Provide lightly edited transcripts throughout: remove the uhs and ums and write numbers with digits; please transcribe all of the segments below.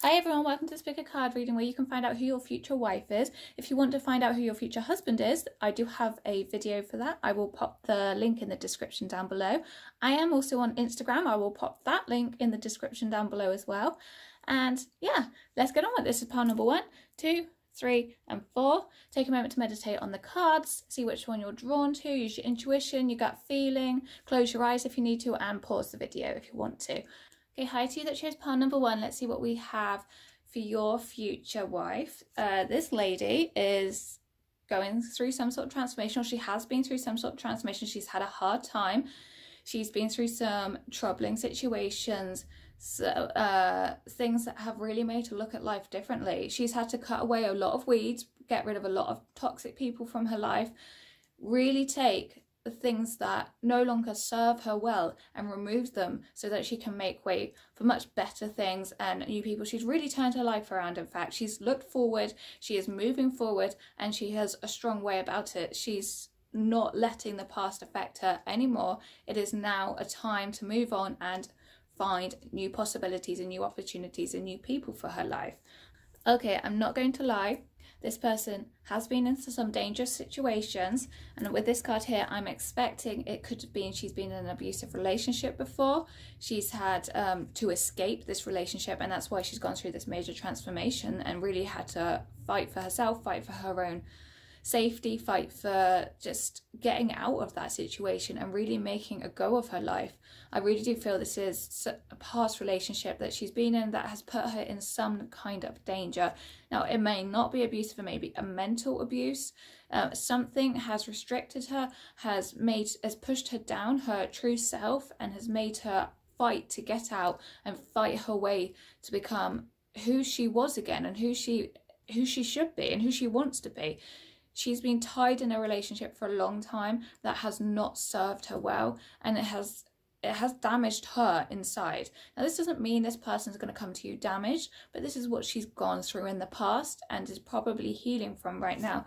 Hi everyone, welcome to this pick a card reading where you can find out who your future wife is. If you want to find out who your future husband is, I do have a video for that. I will pop the link in the description down below. I am also on Instagram. I will pop that link in the description down below as well. And yeah, let's get on with this. This is pile number 1, 2, 3 and 4. Take a moment to meditate on the cards, see which one you're drawn to, use your intuition, your gut feeling, close your eyes if you need to, and pause the video if you want to. Okay, hi to you that chose pile number 1. Let's see what we have for your future wife. This lady is going through some sort of transformation, or she has been through some sort of transformation. She's had a hard time. She's been through some troubling situations, so, things that have really made her look at life differently. She's had to cut away a lot of weeds, get rid of a lot of toxic people from her life, really take the things that no longer serve her well and remove them so that she can make way for much better things and new people. She's really turned her life around. In fact, she's looked forward, she is moving forward, and she has a strong way about it. She's not letting the past affect her anymore. It is now a time to move on and find new possibilities and new opportunities and new people for her life. Okay, I'm not going to lie. This person has been into some dangerous situations, and with this card here, I'm expecting it could have been she's been in an abusive relationship before. She's had to escape this relationship, and that's why she's gone through this major transformation and really had to fight for herself, fight for her own safety, fight for just getting out of that situation and really making a go of her life. I really do feel this is a past relationship that she's been in that has put her in some kind of danger. Now, it may not be abusive, it may be a mental abuse. Something has restricted her, has pushed her down her true self, and has made her fight to get out and fight her way to become who she was again, and who she should be and who she wants to be. She's been tied in a relationship for a long time that has not served her well, and it has damaged her inside. Now, this doesn't mean this person's going to come to you damaged, but this is what she's gone through in the past and is probably healing from right now.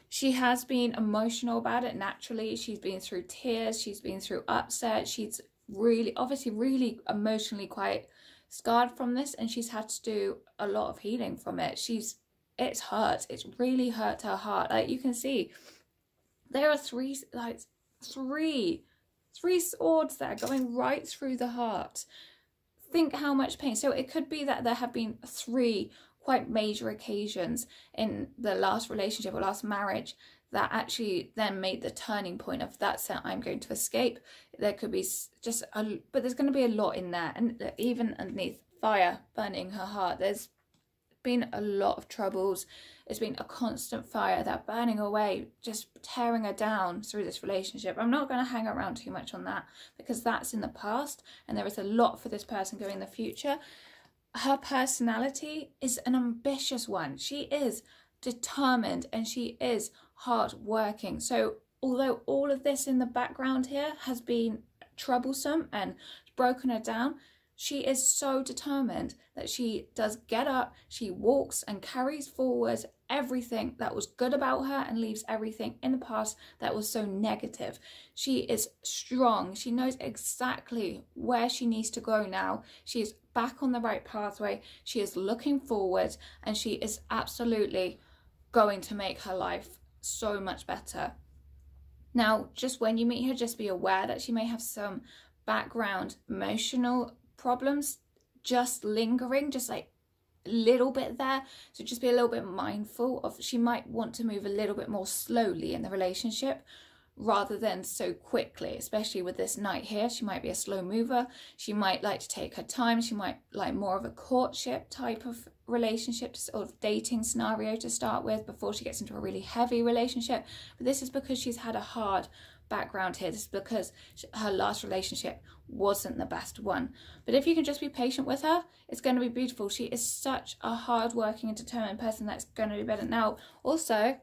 She has been emotional about it naturally. She's been through tears, she's been through upset, she's obviously really emotionally quite scarred from this, and she's had to do a lot of healing from it. It's hurt. It's really hurt her heart. Like you can see, there are three swords there going right through the heart. Think how much pain. So it could be that there have been 3 quite major occasions in the last relationship or last marriage that actually then made the turning point of that's it, I'm going to escape. There could be but there's going to be a lot in there, and even underneath fire burning her heart, there's been a lot of troubles. It's been a constant fire that burning away, just tearing her down through this relationship. I'm not going to hang around too much on that because that's in the past, and there is a lot for this person going in the future. Her personality is an ambitious one. She is determined and she is hard working. So although all of this in the background here has been troublesome and broken her down, she is so determined that she does get up, she walks and carries forward everything that was good about her and leaves everything in the past that was so negative. She is strong. She knows exactly where she needs to go now. She is back on the right pathway. She is looking forward, and she is absolutely going to make her life so much better. Now, just when you meet her, just be aware that she may have some background emotional problems just lingering, just like a little bit there. So just be a little bit mindful of, she might want to move a little bit more slowly in the relationship rather than so quickly, especially with this knight here. She might be a slow mover. She might like to take her time. She might like more of a courtship type of relationship, sort of dating scenario to start with before she gets into a really heavy relationship. But this is because she's had a hard background here. This is because her last relationship wasn't the best one. But if you can just be patient with her, it's going to be beautiful. She is such a hard-working and determined person that's going to be better. Now, also,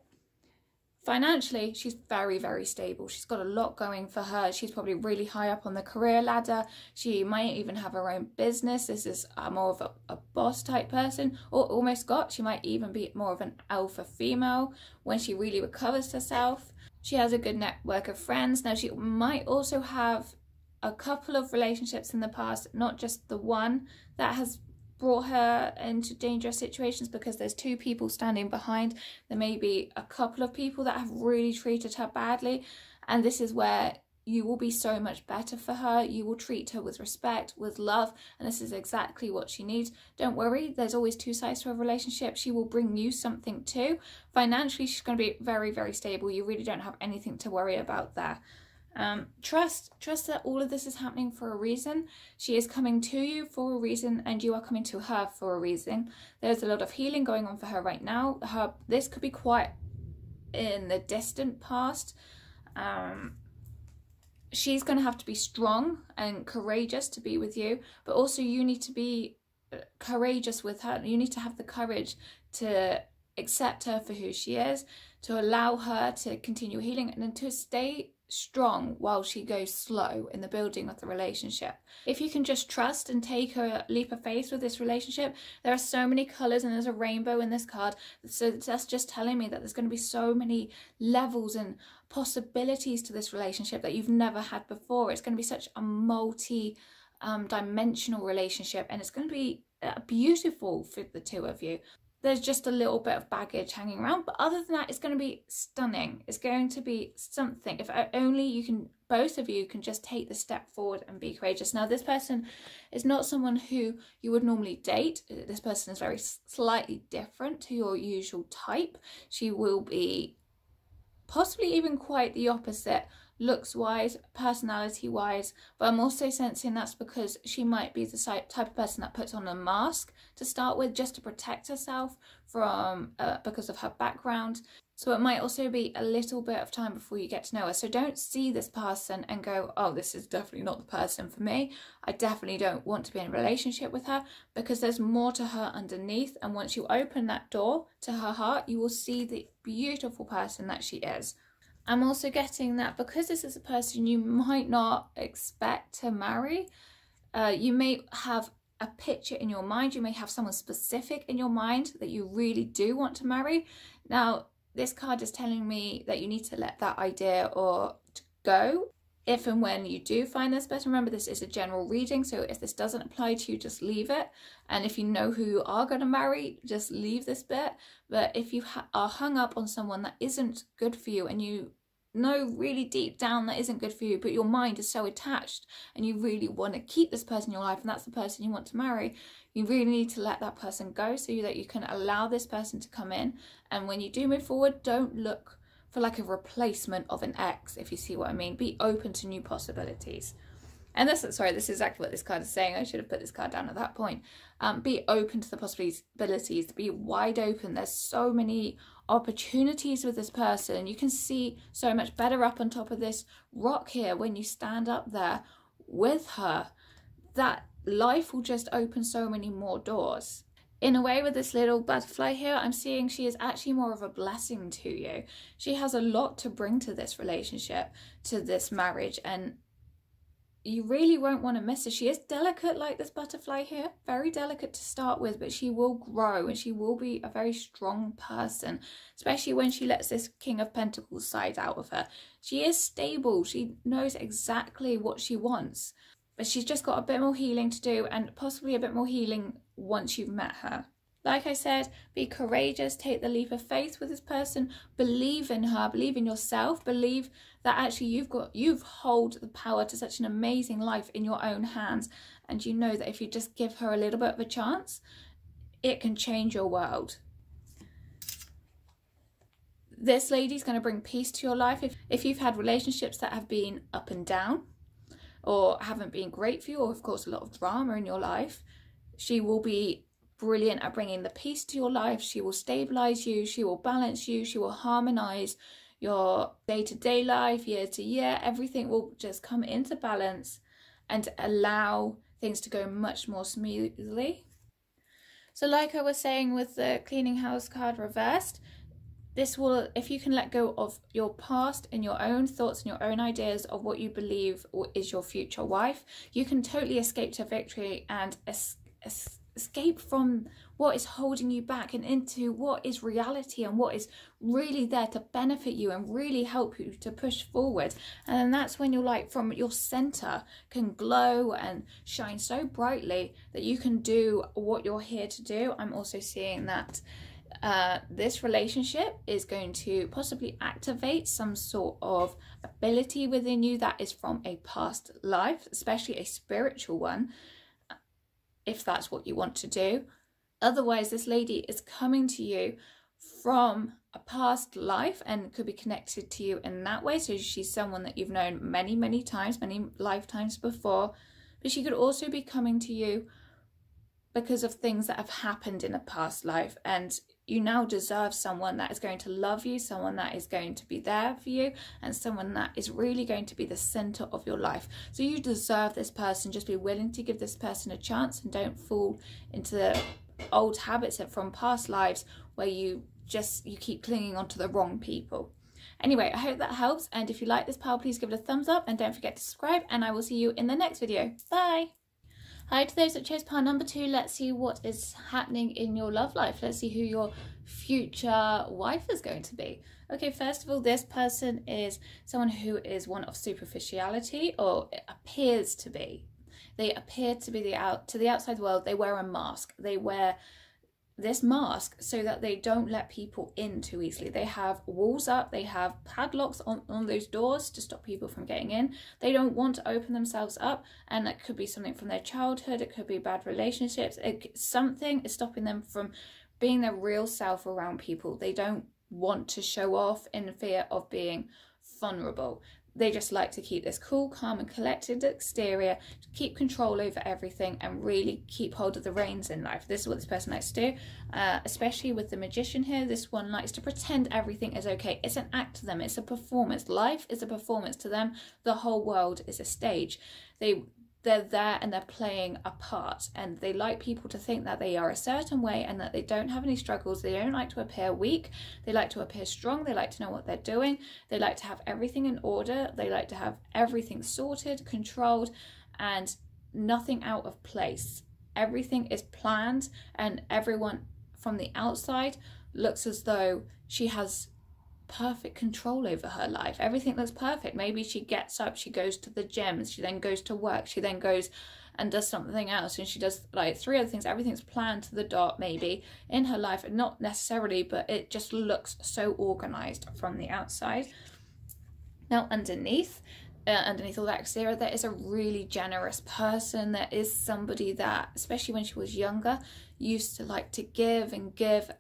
financially, she's very, very stable. She's got a lot going for her. She's probably really high up on the career ladder. She might even have her own business. This is more of a boss type person, or almost she might even be more of an alpha female when she really recovers herself. She has a good network of friends. Now, she might also have a couple of relationships in the past, not just the one that has brought her into dangerous situations, because there's two people standing behind. There may be a couple of people that have really treated her badly, and this is where you will be so much better for her. You will treat her with respect, with love, and this is exactly what she needs. Don't worry, there's always two sides to a relationship. She will bring you something too. Financially, she's going to be very, very stable. You really don't have anything to worry about there. Trust that all of this is happening for a reason. She is coming to you for a reason, and you are coming to her for a reason. There's a lot of healing going on for her right now. This could be quite in the distant past. She's going to have to be strong and courageous to be with you, but also you need to be courageous with her. You need to have the courage to accept her for who she is, to allow her to continue healing, and then to stay strong while she goes slow in the building of the relationship. If you can just trust and take a leap of faith with this relationship, there are so many colors and there's a rainbow in this card, so that's just telling me that there's going to be so many levels and possibilities to this relationship that you've never had before. It's going to be such a multi dimensional relationship, and it's going to be beautiful for the two of you. There's just a little bit of baggage hanging around, but other than that, it's going to be stunning. It's going to be something. If only you can, both of you can just take the step forward and be courageous. Now, this person is not someone who you would normally date. This person is very slightly different to your usual type. She will be possibly even quite the opposite, looks-wise, personality-wise, but I'm also sensing that's because she might be the type of person that puts on a mask to start with, just to protect herself from because of her background. So it might also be a little bit of time before you get to know her. So don't see this person and go, oh, this is definitely not the person for me. I definitely don't want to be in a relationship with her, because there's more to her underneath. And once you open that door to her heart, you will see the beautiful person that she is. I'm also getting that because this is a person you might not expect to marry, you may have a picture in your mind, you may have someone specific in your mind that you really do want to marry. Now, this card is telling me that you need to let that idea go. If and when you do find this person, remember this is a general reading, so if this doesn't apply to you, just leave it. And if you know who you are going to marry, just leave this bit. But if you are hung up on someone that isn't good for you, and you know really deep down that isn't good for you, but your mind is so attached and you really want to keep this person in your life and that's the person you want to marry, you really need to let that person go so that you can allow this person to come in. And when you do move forward, don't look for like a replacement of an ex, if you see what I mean. Be open to new possibilities. And this is exactly what this card is saying. I should have put this card down at that point. Be open to the possibilities, be wide open. There's so many opportunities with this person. You can see so much better up on top of this rock here when you stand up there with her. That life will just open so many more doors. In a way, with this little butterfly here, I'm seeing she is actually more of a blessing to you. She has a lot to bring to this relationship, to this marriage, and you really won't want to miss her. She is delicate like this butterfly here, very delicate to start with, but she will grow and she will be a very strong person, especially when she lets this King of Pentacles side out of her. She is stable. She knows exactly what she wants, but she's just got a bit more healing to do, and possibly a bit more healing once you've met her. Like I said, be courageous, take the leap of faith with this person, believe in her, believe in yourself, believe that actually you've hold the power to such an amazing life in your own hands, and you know that if you just give her a little bit of a chance, it can change your world. This lady's going to bring peace to your life. If you've had relationships that have been up and down or haven't been great for you, or of course a lot of drama in your life, she will be brilliant at bringing the peace to your life. She will stabilize you, she will balance you, she will harmonize your day-to-day life, year to year. Everything will just come into balance and allow things to go much more smoothly. So like I was saying with the cleaning house card reversed, this will, if you can let go of your past and your own thoughts and your own ideas of what you believe is your future wife, you can totally escape to victory and escape from what is holding you back and into what is reality and what is really there to benefit you and really help you to push forward. And then that's when your light from your center can glow and shine so brightly that you can do what you're here to do. I'm also seeing that this relationship is going to possibly activate some sort of ability within you that is from a past life, especially a spiritual one, if that's what you want to do. Otherwise, this lady is coming to you from a past life and could be connected to you in that way. So she's someone that you've known many times, many lifetimes before, but she could also be coming to you because of things that have happened in a past life, and you now deserve someone that is going to love you, someone that is going to be there for you, and someone that is really going to be the center of your life. So you deserve this person. Just be willing to give this person a chance and don't fall into the old habits from past lives where you keep clinging onto the wrong people. Anyway, I hope that helps, and if you like this pile, please give it a thumbs up and don't forget to subscribe, and I will see you in the next video. Bye. Hi to those that chose pile number 2. Let's see what is happening in your love life. Let's see who your future wife is going to be. Okay, first of all, this person is someone who is one of superficiality, or it appears to be. They appear to be to the outside world. They wear a mask. They wear this mask so that they don't let people in too easily. They have walls up, they have padlocks on those doors to stop people from getting in. They don't want to open themselves up, and that could be something from their childhood, it could be bad relationships, something is stopping them from being their real self around people. They don't want to show off in fear of being vulnerable. They just like to keep this cool, calm and collected exterior, keep control over everything and really keep hold of the reins in life. This is what this person likes to do, especially with the magician here. This one likes to pretend everything is okay. It's an act to them. It's a performance. Life is a performance to them. The whole world is a stage. They're there and they're playing a part, and they like people to think that they are a certain way and that they don't have any struggles. They don't like to appear weak. They like to appear strong. They like to know what they're doing. They like to have everything in order. They like to have everything sorted, controlled, and nothing out of place. Everything is planned, and everyone from the outside looks as though she has perfect control over her life. Everything looks perfect. Maybe she gets up, she goes to the gym, she then goes to work, she then goes and does something else, and she does like 3 other things. Everything's planned to the dot maybe in her life, and not necessarily, but it just looks so organized from the outside. Now underneath all that exterior, there is a really generous person. There is somebody that, especially when she was younger, used to like to give and give,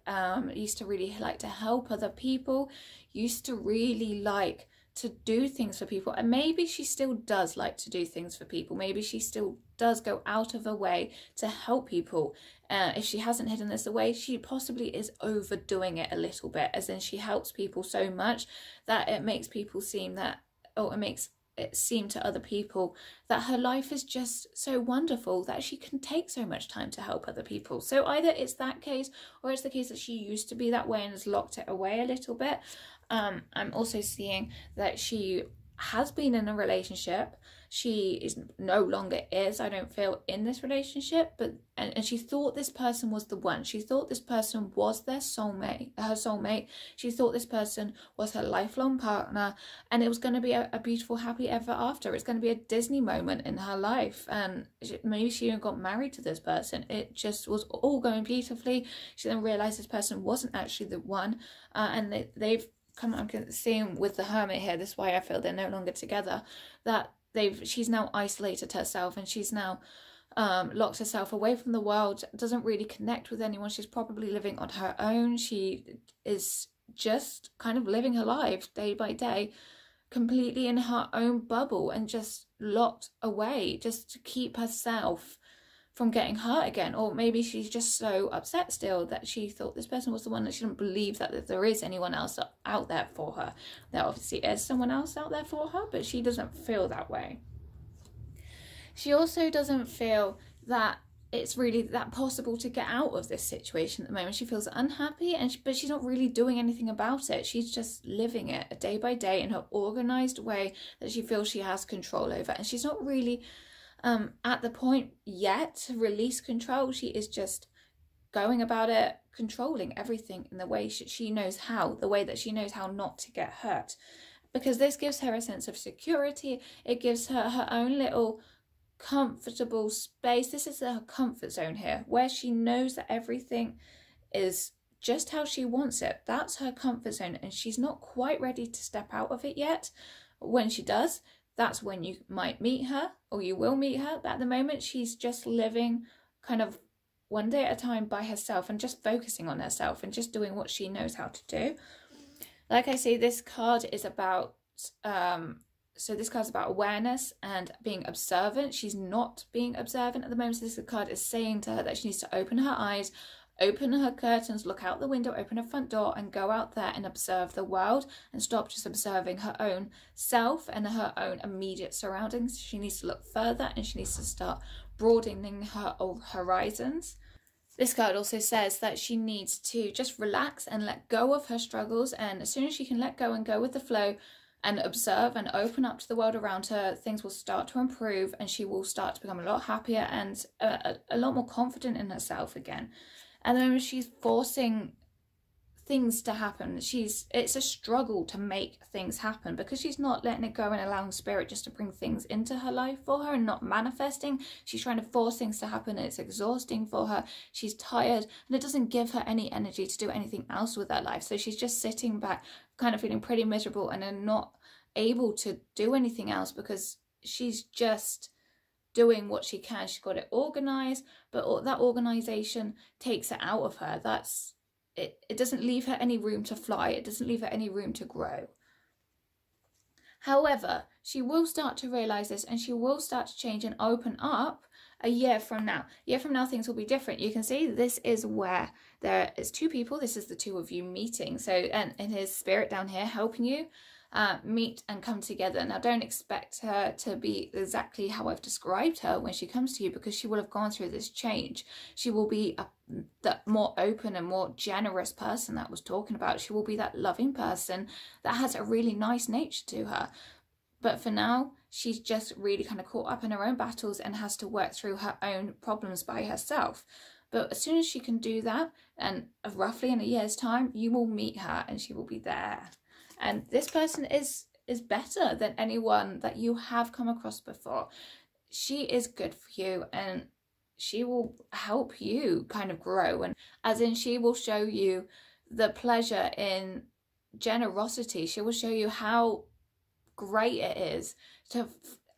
used to really like to help other people, used to really like to do things for people, and maybe she still does like to do things for people. Maybe she still does go out of her way to help people. If she hasn't hidden this away, she possibly is overdoing it a little bit, as in she helps people so much that it makes people seem that, or it makes it seem to other people that her life is just so wonderful that she can take so much time to help other people. So either it's that case, or it's the case that she used to be that way and has locked it away a little bit. I'm also seeing that she has been in a relationship. She is no longer is, I don't feel, in this relationship, but and she thought this person was the one. She thought this person was their soulmate, her soulmate. She thought this person was her lifelong partner, and it was going to be a beautiful happy ever after. It's going to be a Disney moment in her life, and maybe she even got married to this person. It just was all going beautifully. She then realized this person wasn't actually the one, and they've come, I'm seeing with the Hermit here, this is why I feel they're no longer together, that she's now isolated herself, and she's now locked herself away from the world, doesn't really connect with anyone. She's probably living on her own. She is just kind of living her life day by day, completely in her own bubble and just locked away just to keep herself from getting hurt again. Or maybe she's just so upset still that she thought this person was the one, that she didn't believe that there is anyone else out there for her. There obviously is someone else out there for her, but she doesn't feel that way. She also doesn't feel that it's really that possible to get out of this situation at the moment. She feels unhappy, but she's not really doing anything about it. She's just living it day by day in her organized way that she feels she has control over, and she's not really at the point yet to release control. She is just going about it, controlling everything in the way she knows how, the way that she knows how not to get hurt. Because this gives her a sense of security. It gives her her own little comfortable space. This is her comfort zone here, where she knows that everything is just how she wants it. That's her comfort zone, and she's not quite ready to step out of it yet. When she does, that's when you might meet her, or you will meet her. But at the moment, she's just living kind of one day at a time by herself, and just focusing on herself and just doing what she knows how to do. Like I say, this card is about this card's about awareness and being observant. She's not being observant at the moment. So this card is saying to her that she needs to open her eyes, open her curtains, look out the window, open her front door, and go out there and observe the world, and stop just observing her own self and her own immediate surroundings. She needs to look further, and she needs to start broadening her horizons. This card also says that she needs to just relax and let go of her struggles, and as soon as she can let go and go with the flow and observe and open up to the world around her, things will start to improve, and she will start to become a lot happier and a lot more confident in herself again. And then she's forcing things to happen. It's a struggle to make things happen, because she's not letting it go and allowing spirit just to bring things into her life for her and not manifesting. She's trying to force things to happen, and it's exhausting for her. She's tired, and it doesn't give her any energy to do anything else with her life. So she's just sitting back, kind of feeling pretty miserable, and then not able to do anything else, because she's just doing what she can. She's got it organized, but that organization takes it out of her. It doesn't leave her any room to fly. It doesn't leave her any room to grow. However, she will start to realize this, and she will start to change and open up a year from now. A year from now, things will be different. You can see this is where there is two people. This is the two of you meeting. So, and his spirit down here helping you meet and come together. Now, don't expect her to be exactly how I've described her when she comes to you, because she will have gone through this change. She will be that more open and more generous person that I was talking about. She will be that loving person that has a really nice nature to her. But for now, she's just really kind of caught up in her own battles and has to work through her own problems by herself. But as soon as she can do that, and roughly in a year's time, you will meet her and she will be there. And this person is better than anyone that you have come across before. She is good for you, and she will help you kind of grow. And as in, she will show you the pleasure in generosity. She will show you how great it is to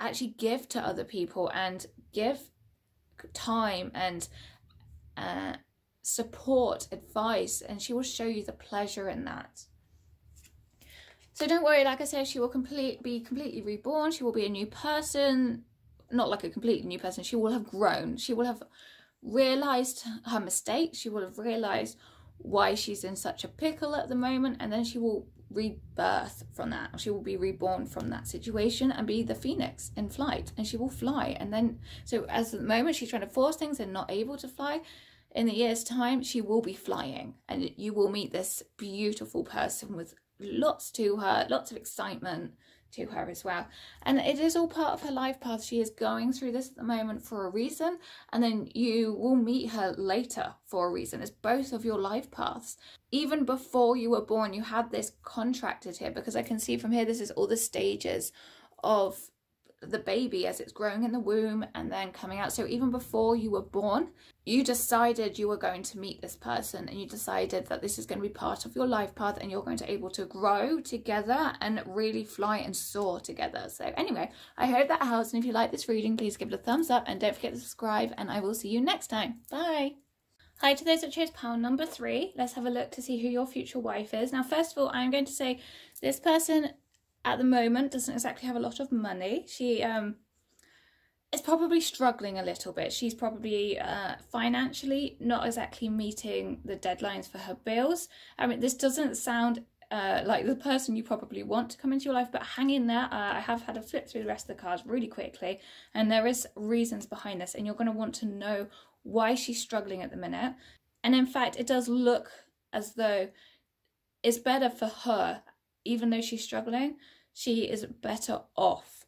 actually give to other people and give time and support, advice, and she will show you the pleasure in that. So don't worry, like I said, she will be completely reborn. She will be a new person, not like a completely new person. She will have grown. She will have realised her mistakes. She will have realised why she's in such a pickle at the moment, and then she will rebirth from that. She will be reborn from that situation and be the phoenix in flight, and she will fly. And then, so as at the moment she's trying to force things and not able to fly, in a year's time she will be flying, and you will meet this beautiful person with lots to her, lots of excitement to her as well. And it is all part of her life path. She is going through this at the moment for a reason, and then you will meet her later for a reason. It's both of your life paths. Even before you were born, you had this contracted here, because I can see from here, this is all the stages of the baby as it's growing in the womb and then coming out. So even before you were born, you decided you were going to meet this person, and you decided that this is going to be part of your life path, and you're going to be able to grow together and really fly and soar together. So anyway, I hope that helps, and if you like this reading, please give it a thumbs up and don't forget to subscribe, and I will see you next time. Bye. Hi to those that chose pile number 3. Let's have a look to see who your future wife is. Now, first of all, I'm going to say this person at the moment doesn't exactly have a lot of money. She is probably struggling a little bit. She's probably financially not exactly meeting the deadlines for her bills. I mean, this doesn't sound like the person you probably want to come into your life, but hang in there. I have had a flip through the rest of the cards really quickly, and there is reasons behind this, and you're going to want to know why she's struggling at the minute. And in fact, it does look as though it's better for her. Even though she's struggling, she is better off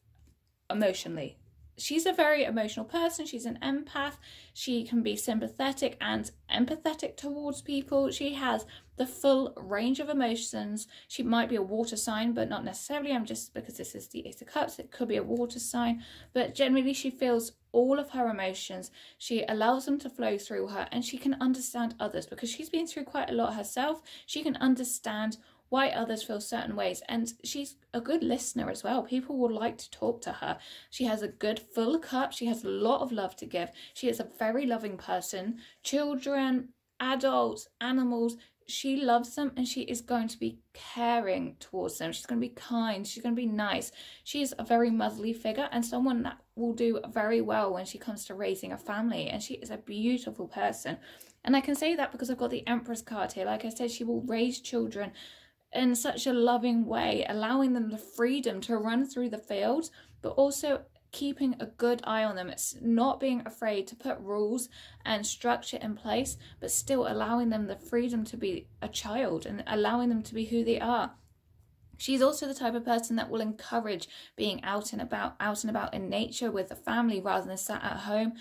emotionally. she's a very emotional person. She's an empath. She can be sympathetic and empathetic towards people. She has the full range of emotions. She might be a water sign, but not necessarily. Just because this is the Ace of Cups, it could be a water sign. But generally, she feels all of her emotions. She allows them to flow through her, and she can understand others because she's been through quite a lot herself. She can understand why others feel certain ways, and she's a good listener as well. People will like to talk to her. She has a good full cup. She has a lot of love to give. She is a very loving person. Children, adults, animals, she loves them, and she is going to be caring towards them. She's going to be kind. She's going to be nice. She is a very motherly figure and someone that will do very well when she comes to raising a family, and she is a beautiful person. And I can say that because I've got the Empress card here. Like I said, she will raise children in such a loving way, allowing them the freedom to run through the fields, but also keeping a good eye on them. It's not being afraid to put rules and structure in place, but still allowing them the freedom to be a child and allowing them to be who they are. She's also the type of person that will encourage being out and about in nature with the family rather than sat at home,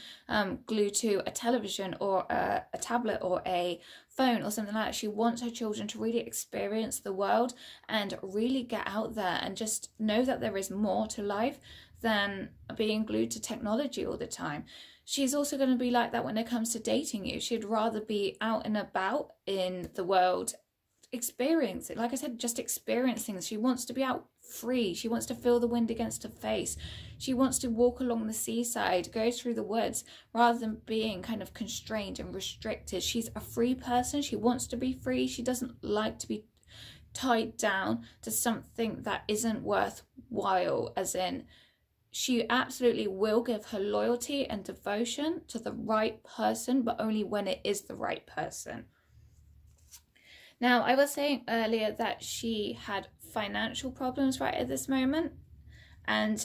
glued to a television or a tablet or a phone or something like that. She wants her children to really experience the world and really get out there and just know that there is more to life than being glued to technology all the time. She's also going to be like that when it comes to dating you. She'd rather be out and about in the world, experience it. Like I said, just experience things. She wants to be out free. She wants to feel the wind against her face. She wants to walk along the seaside, go through the woods, rather than being kind of constrained and restricted. She's a free person. She wants to be free. She doesn't like to be tied down to something that isn't worthwhile, as in she absolutely will give her loyalty and devotion to the right person, but only when it is the right person. Now, I was saying earlier that she had financial problems right at this moment, and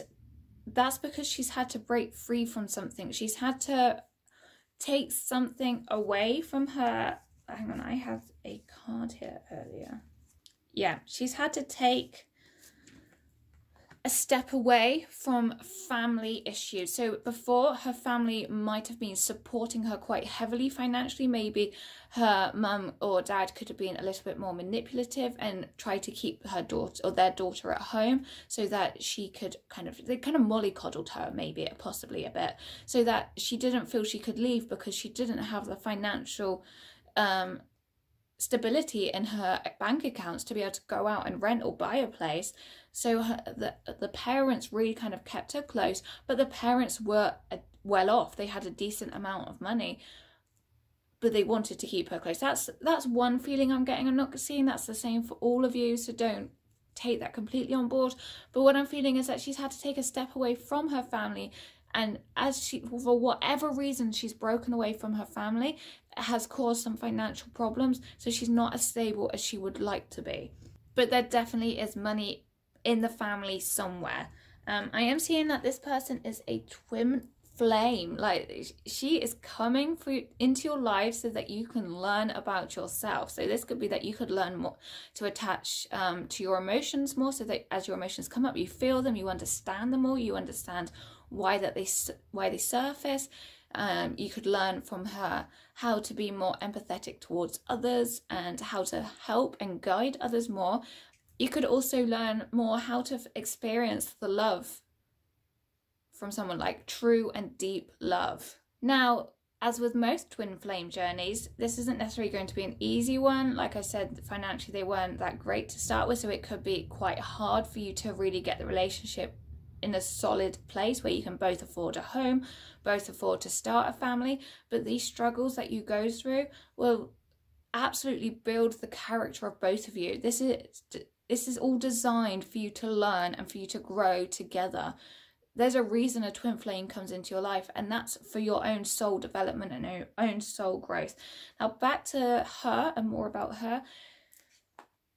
that's because she's had to break free from something. She's had to take something away from her. Hang on, I have a card here earlier. Yeah, she's had to take a step away from family issues. So before, her family might have been supporting her quite heavily financially. Maybe her mum or dad could have been a little bit more manipulative and try to keep her daughter or their daughter at home so that she could they kind of mollycoddled her, maybe possibly a bit, so that she didn't feel she could leave because she didn't have the financial stability in her bank accounts to be able to go out and rent or buy a place. So the parents really kind of kept her close, but the parents were well off. They had a decent amount of money, but they wanted to keep her close. That's one feeling I'm getting. I'm not saying that's the same for all of you, so don't take that completely on board. But what I'm feeling is that she's had to take a step away from her family, and as she, for whatever reason, she's broken away from her family, it has caused some financial problems, so she's not as stable as she would like to be. But there definitely is money in the family somewhere. I am seeing that this person is a twin flame. Like, she is coming into your life so that you can learn about yourself. So this could be that you could learn more to attach to your emotions more, so that as your emotions come up, you feel them, you understand them more, you understand why they surface. You could learn from her how to be more empathetic towards others and how to help and guide others more. You could also learn more how to experience the love from someone, like true and deep love. Now, as with most twin flame journeys, this isn't necessarily going to be an easy one. Like I said, financially they weren't that great to start with, so it could be quite hard for you to really get the relationship in a solid place where you can both afford a home, both afford to start a family. But these struggles that you go through will absolutely build the character of both of you. This is all designed for you to learn and for you to grow together. There's a reason a twin flame comes into your life, and that's for your own soul development and your own soul growth. Now back to her and more about her.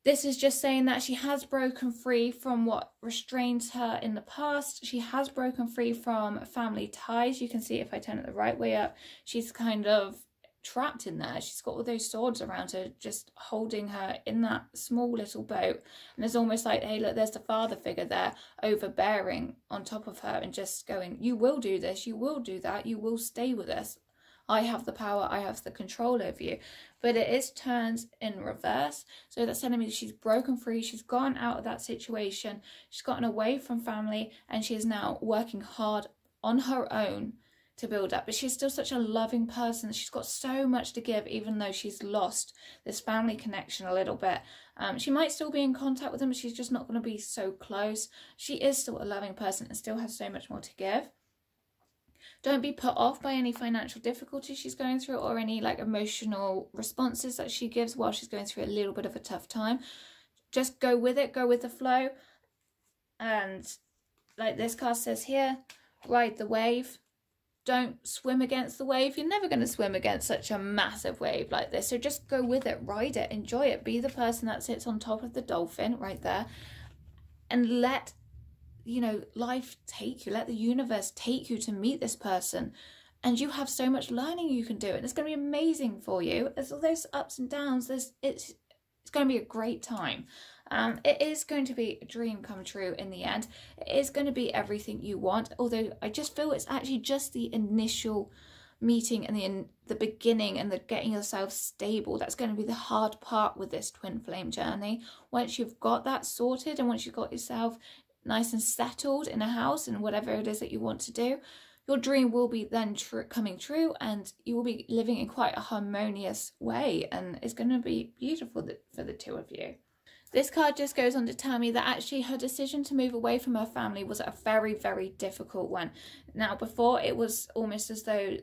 This is just saying that she has broken free from what restrains her in the past. She has broken free from family ties. You can see if I turn it the right way up, she's kind of trapped in there. She's got all those swords around her, just holding her in that small little boat. And it's almost like, hey, look, there's the father figure there overbearing on top of her and just going, you will do this, you will do that, you will stay with us. I have the power, I have the control over you. But it is turned in reverse. So that's telling me she's broken free, she's gotten out of that situation, she's gotten away from family, and she is now working hard on her own to build up. But she's still such a loving person. She's got so much to give, even though she's lost this family connection a little bit. She might still be in contact with them, but she's just not going to be so close. She is still a loving person and still has so much more to give. Don't be put off by any financial difficulties she's going through, or any like emotional responses that she gives while she's going through a little bit of a tough time. Just go with it, go with the flow. And like this card says here, ride the wave. Don't swim against the wave. You're never going to swim against such a massive wave like this. So just go with it, ride it, enjoy it. Be the person that sits on top of the dolphin right there. And let, you know, life take you. Let the universe take you to meet this person. And you have so much learning you can do. And it's going to be amazing for you. There's all those ups and downs. It's going to be a great time. It is going to be a dream come true in the end. It is going to be everything you want, although I just feel it's actually just the initial meeting and the beginning and the getting yourself stable. That's going to be the hard part with this twin flame journey. Once you've got that sorted and once you've got yourself nice and settled in a house and whatever it is that you want to do, your dream will be then coming true, and you will be living in quite a harmonious way, and it's going to be beautiful for the two of you. This card just goes on to tell me that actually her decision to move away from her family was a very, very difficult one. Now, before, it was almost as though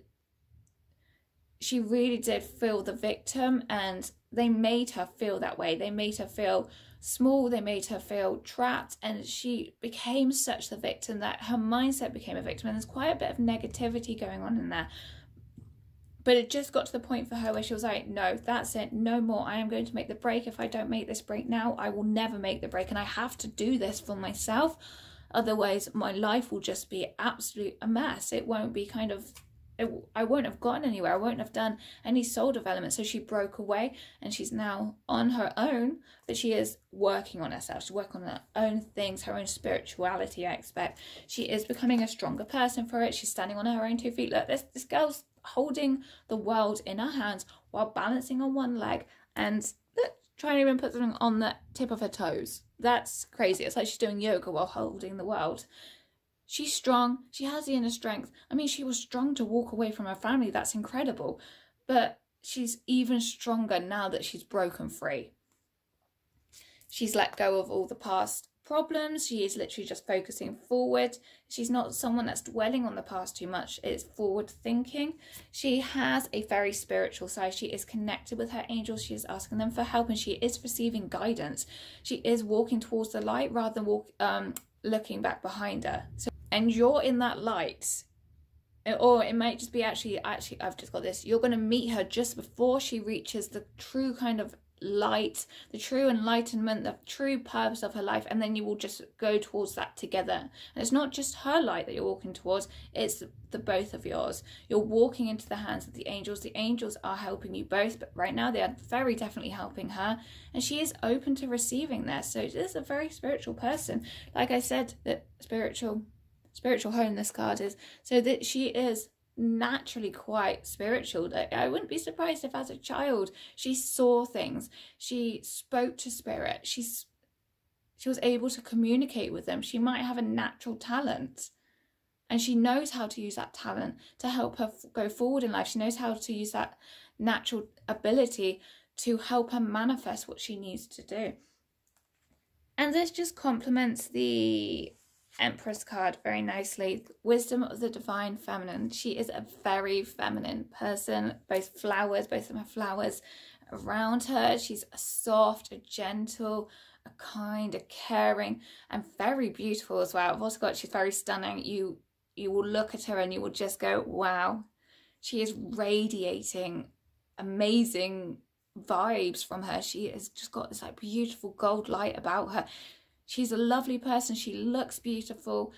she really did feel the victim, and they made her feel that way. They made her feel small, they made her feel trapped, and she became such the victim that her mindset became a victim, and there's quite a bit of negativity going on in there. But it just got to the point for her where she was like, no, that's it, no more. I am going to make the break. If I don't make this break now, I will never make the break. And I have to do this for myself. Otherwise, my life will just be absolute a mess. It won't be I won't have gotten anywhere. I won't have done any soul development. So she broke away, and she's now on her own. But she is working on herself. She's working on her own things, her own spirituality, I expect. She is becoming a stronger person for it. She's standing on her own 2 feet. Look, this girl's holding the world in her hands while balancing on one leg, and trying to even put something on the tip of her toes. That's crazy. It's like she's doing yoga while holding the world. She's strong. She has the inner strength. I mean, she was strong to walk away from her family. That's incredible. But she's even stronger now that she's broken free. She's let go of all the past problems. She is literally just focusing forward. She's not someone that's dwelling on the past too much. It's forward thinking. She has a very spiritual side. She is connected with her angels. She is asking them for help, and she is receiving guidance. She is walking towards the light rather than looking back behind her. So, and you're in that light. Or it might just be actually I've just got this. You're going to meet her just before she reaches the true kind of light, the true enlightenment, the true purpose of her life, and then you will just go towards that together. And it's not just her light that you're walking towards, it's the both of yours. You're walking into the hands of the angels. The angels are helping you both, but right now they are very definitely helping her, and she is open to receiving this. So this is a very spiritual person. Like I said, that spiritual home this card is, so that she is naturally quite spiritual. I wouldn't be surprised if as a child she saw things, she spoke to spirit, she was able to communicate with them. She might have a natural talent, and she knows how to use that talent to help her go forward in life. She knows how to use that natural ability to help her manifest what she needs to do. And this just complements the Empress card very nicely. Wisdom of the divine feminine. She is a very feminine person. Both of them have flowers around her. She's a soft, a gentle, a kind, a caring, and very beautiful as well. I've also got, she's very stunning. You will look at her and you will just go, wow. She is radiating amazing vibes from her. She has just got this like beautiful gold light about her. She's a lovely person. She looks beautiful.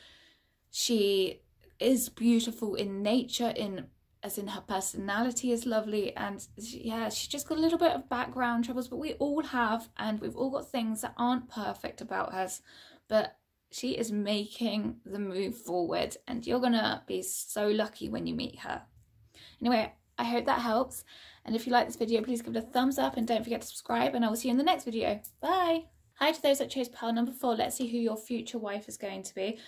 She is beautiful in nature, in as in her personality is lovely, and yeah, she's just got a little bit of background troubles, but we all have, and we've all got things that aren't perfect about us, but she is making the move forward, and you're gonna be so lucky when you meet her. Anyway, I hope that helps, and if you like this video, please give it a thumbs up and don't forget to subscribe, and I will see you in the next video. Bye! Hi to those that chose pile number 4. Let's see who your future wife is going to be.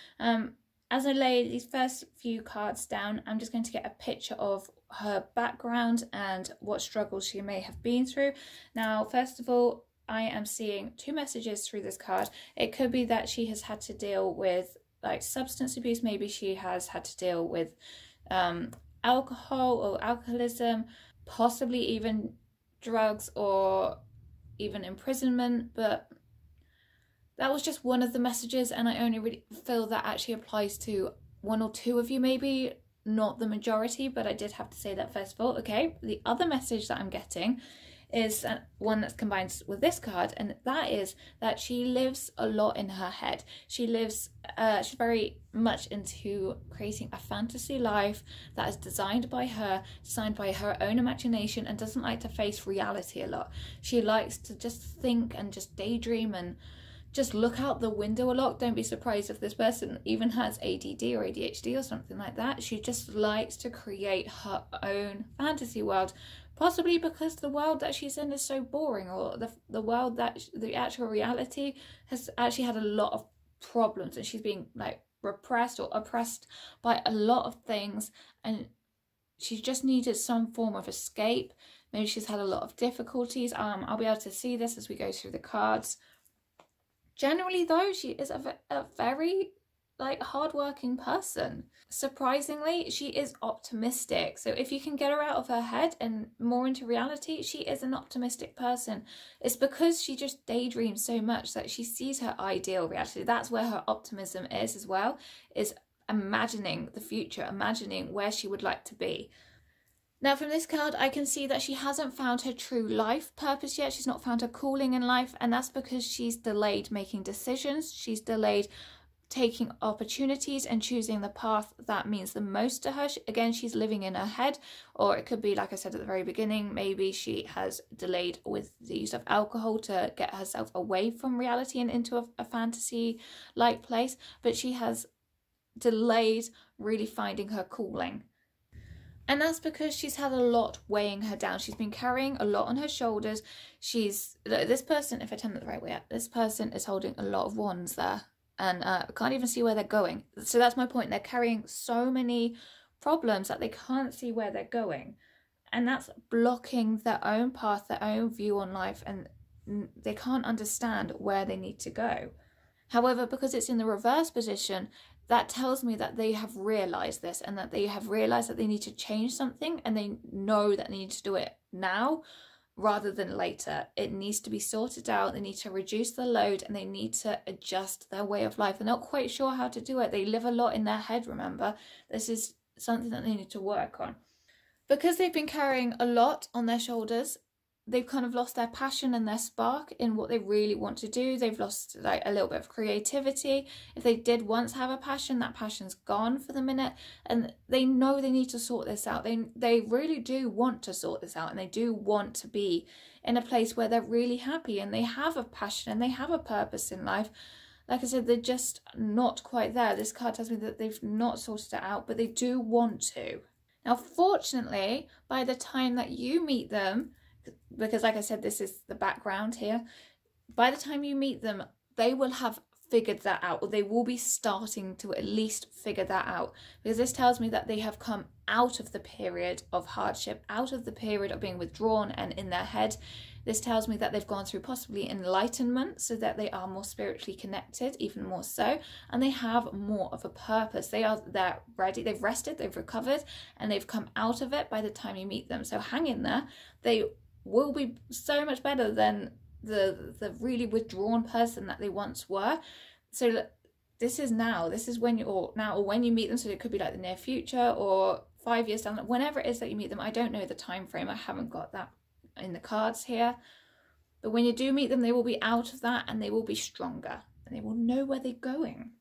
As I lay these first few cards down, I'm just going to get a picture of her background and what struggles she may have been through. Now, first of all, I am seeing 2 messages through this card. It could be that she has had to deal with like substance abuse. Maybe she has had to deal with alcohol or alcoholism, possibly even drugs or even imprisonment, but that was just one of the messages, and I only really feel that actually applies to 1 or 2 of you, maybe not the majority, but I did have to say that first of all. Okay, the other message that I'm getting is one that's combined with this card, and that is that she lives a lot in her head. She lives, she's very much into creating a fantasy life that is designed by her own imagination, and doesn't like to face reality a lot. She likes to just think and just daydream and just look out the window a lot. Don't be surprised if this person even has ADD or ADHD or something like that. She just likes to create her own fantasy world, possibly because the world that she's in is so boring, or the world that the actual reality has actually had a lot of problems, and she's being like repressed or oppressed by a lot of things, and she's just needed some form of escape. Maybe she's had a lot of difficulties. I'll be able to see this as we go through the cards. Generally though, she is a very like hardworking person. Surprisingly, she is optimistic. So if you can get her out of her head and more into reality, she is an optimistic person. It's because she just daydreams so much that she sees her ideal reality. That's where her optimism is as well, is imagining the future, imagining where she would like to be. Now from this card, I can see that she hasn't found her true life purpose yet. She's not found her calling in life, and that's because she's delayed making decisions. She's delayed taking opportunities and choosing the path that means the most to her. Again, she's living in her head, or it could be, like I said at the very beginning, maybe she has delayed with the use of alcohol to get herself away from reality and into a fantasy-like place, but she has delayed really finding her calling. And that's because she's had a lot weighing her down. She's been carrying a lot on her shoulders. This person, if I turn it the right way up, this person is holding a lot of wands there. And I can't even see where they're going. So that's my point. They're carrying so many problems that they can't see where they're going. And that's blocking their own path, their own view on life. And they can't understand where they need to go. However, because it's in the reverse position, that tells me that they have realised this, and that they have realised that they need to change something, and they know that they need to do it now rather than later. It needs to be sorted out. They need to reduce the load, and they need to adjust their way of life. They're not quite sure how to do it. They live a lot in their head, remember. This is something that they need to work on. Because they've been carrying a lot on their shoulders, they've kind of lost their passion and their spark in what they really want to do. They've lost like a little bit of creativity. If they did once have a passion, that passion's gone for the minute, and they know they need to sort this out. They really do want to sort this out, and they do want to be in a place where they're really happy and they have a passion and they have a purpose in life. Like I said, they're just not quite there. This card tells me that they've not sorted it out, but they do want to. Now, fortunately, by the time that you meet them, because like I said, this is the background here, by the time you meet them, they will have figured that out, or they will be starting to at least figure that out, because this tells me that they have come out of the period of hardship, out of the period of being withdrawn and in their head. This tells me that they've gone through possibly enlightenment, so that they are more spiritually connected, even more so, and they have more of a purpose. They're ready, they've rested, they've recovered, and they've come out of it by the time you meet them. So hang in there. They will be so much better than the really withdrawn person that they once were. So this is now, this is when you're now, or when you meet them. So it could be like the near future or 5 years down, whenever it is that you meet them. I don't know the time frame, I haven't got that in the cards here, but when you do meet them, they will be out of that, and they will be stronger, and they will know where they're going.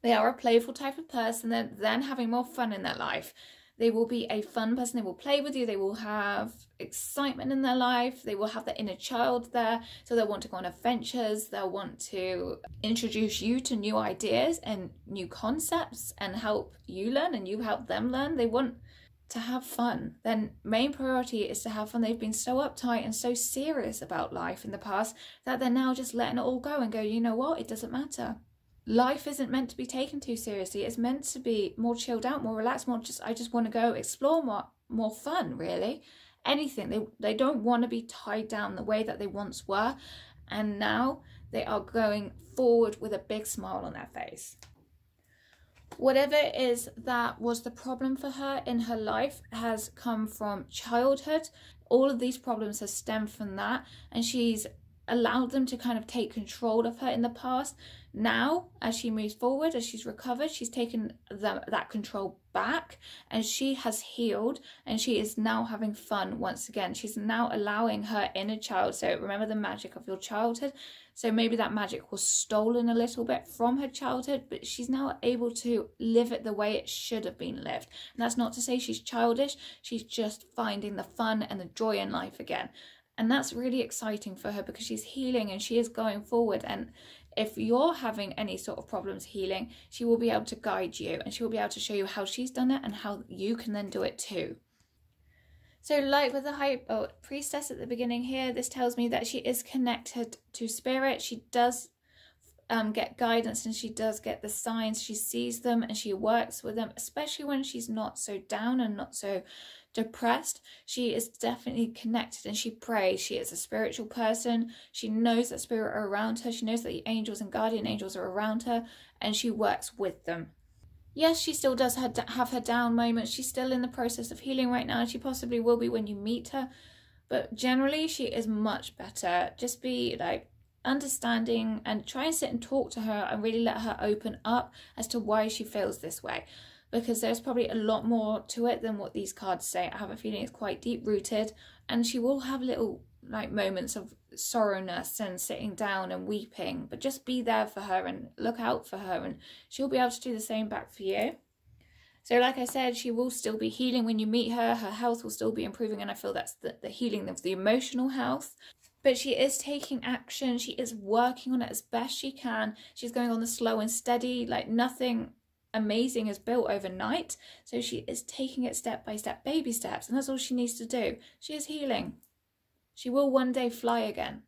They are a playful type of person. They're then having more fun in their life. They will be a fun person. They will play with you. They will have excitement in their life. They will have their inner child there. So they'll want to go on adventures. They'll want to introduce you to new ideas and new concepts and help you learn and you help them learn. They want to have fun. Their main priority is to have fun. They've been so uptight and so serious about life in the past that they're now just letting it all go and go, you know what? It doesn't matter. Life isn't meant to be taken too seriously. It's meant to be more chilled out, more relaxed, more just, I just want to go explore more fun, really. Anything. They don't want to be tied down the way that they once were. And now they are going forward with a big smile on their face. Whatever it is that was the problem for her in her life has come from childhood. All of these problems have stemmed from that. And she's allowed them to kind of take control of her in the past. Now, as she moves forward, as she's recovered, she's taken that control back and she has healed and she is now having fun once again. She's now allowing her inner child. So remember the magic of your childhood. So maybe that magic was stolen a little bit from her childhood, but she's now able to live it the way it should have been lived. And that's not to say she's childish. She's just finding the fun and the joy in life again. And that's really exciting for her because she's healing and she is going forward. And if you're having any sort of problems healing, she will be able to guide you and she will be able to show you how she's done it and how you can then do it too. So like with the High Priestess at the beginning here, this tells me that she is connected to spirit. She does get guidance and she does get the signs. She sees them and she works with them, especially when she's not so down and not so depressed. She is definitely connected and she prays. She is a spiritual person. She knows that spirit are around her. She knows that the angels and guardian angels are around her and she works with them. Yes, she still does have her down moments. She's still in the process of healing right now and she possibly will be when you meet her. But generally she is much better. Just be like understanding and try and sit and talk to her and really let her open up as to why she feels this way. Because there's probably a lot more to it than what these cards say. I have a feeling it's quite deep rooted and she will have little like moments of sorrowness and sitting down and weeping, but just be there for her and look out for her and she'll be able to do the same back for you. So like I said, she will still be healing when you meet her. Her health will still be improving and I feel that's the healing of the emotional health. But she is taking action. She is working on it as best she can. She's going on the slow and steady, like nothing amazing is built overnight. So she is taking it step by step, baby steps, and that's all she needs to do. She is healing. She will one day fly again.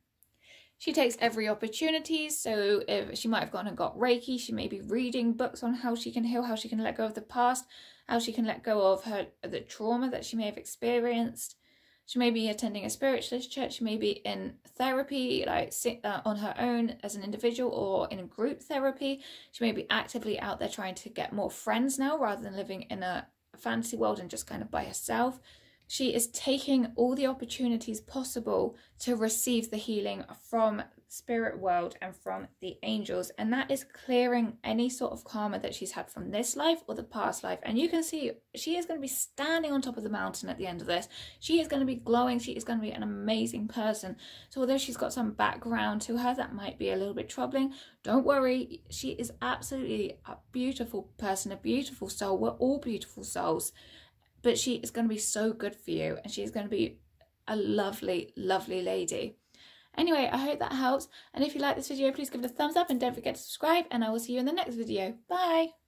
She takes every opportunity. So if she might have gone and got Reiki, she may be reading books on how she can heal, how she can let go of the past, how she can let go of the trauma that she may have experienced. She may be attending a spiritualist church. She may be in therapy, like on her own as an individual or in a group therapy. She may be actively out there trying to get more friends now rather than living in a fantasy world and just kind of by herself. She is taking all the opportunities possible to receive the healing from spirit world and from the angels, and that is clearing any sort of karma that she's had from this life or the past life. And you can see she is going to be standing on top of the mountain at the end of this. She is going to be glowing. She is going to be an amazing person. So although she's got some background to her that might be a little bit troubling, don't worry. She is absolutely a beautiful person, a beautiful soul. We're all beautiful souls. But she is going to be so good for you and she's going to be a lovely, lovely lady. Anyway, I hope that helps. And if you like this video, please give it a thumbs up and don't forget to subscribe. And I will see you in the next video. Bye!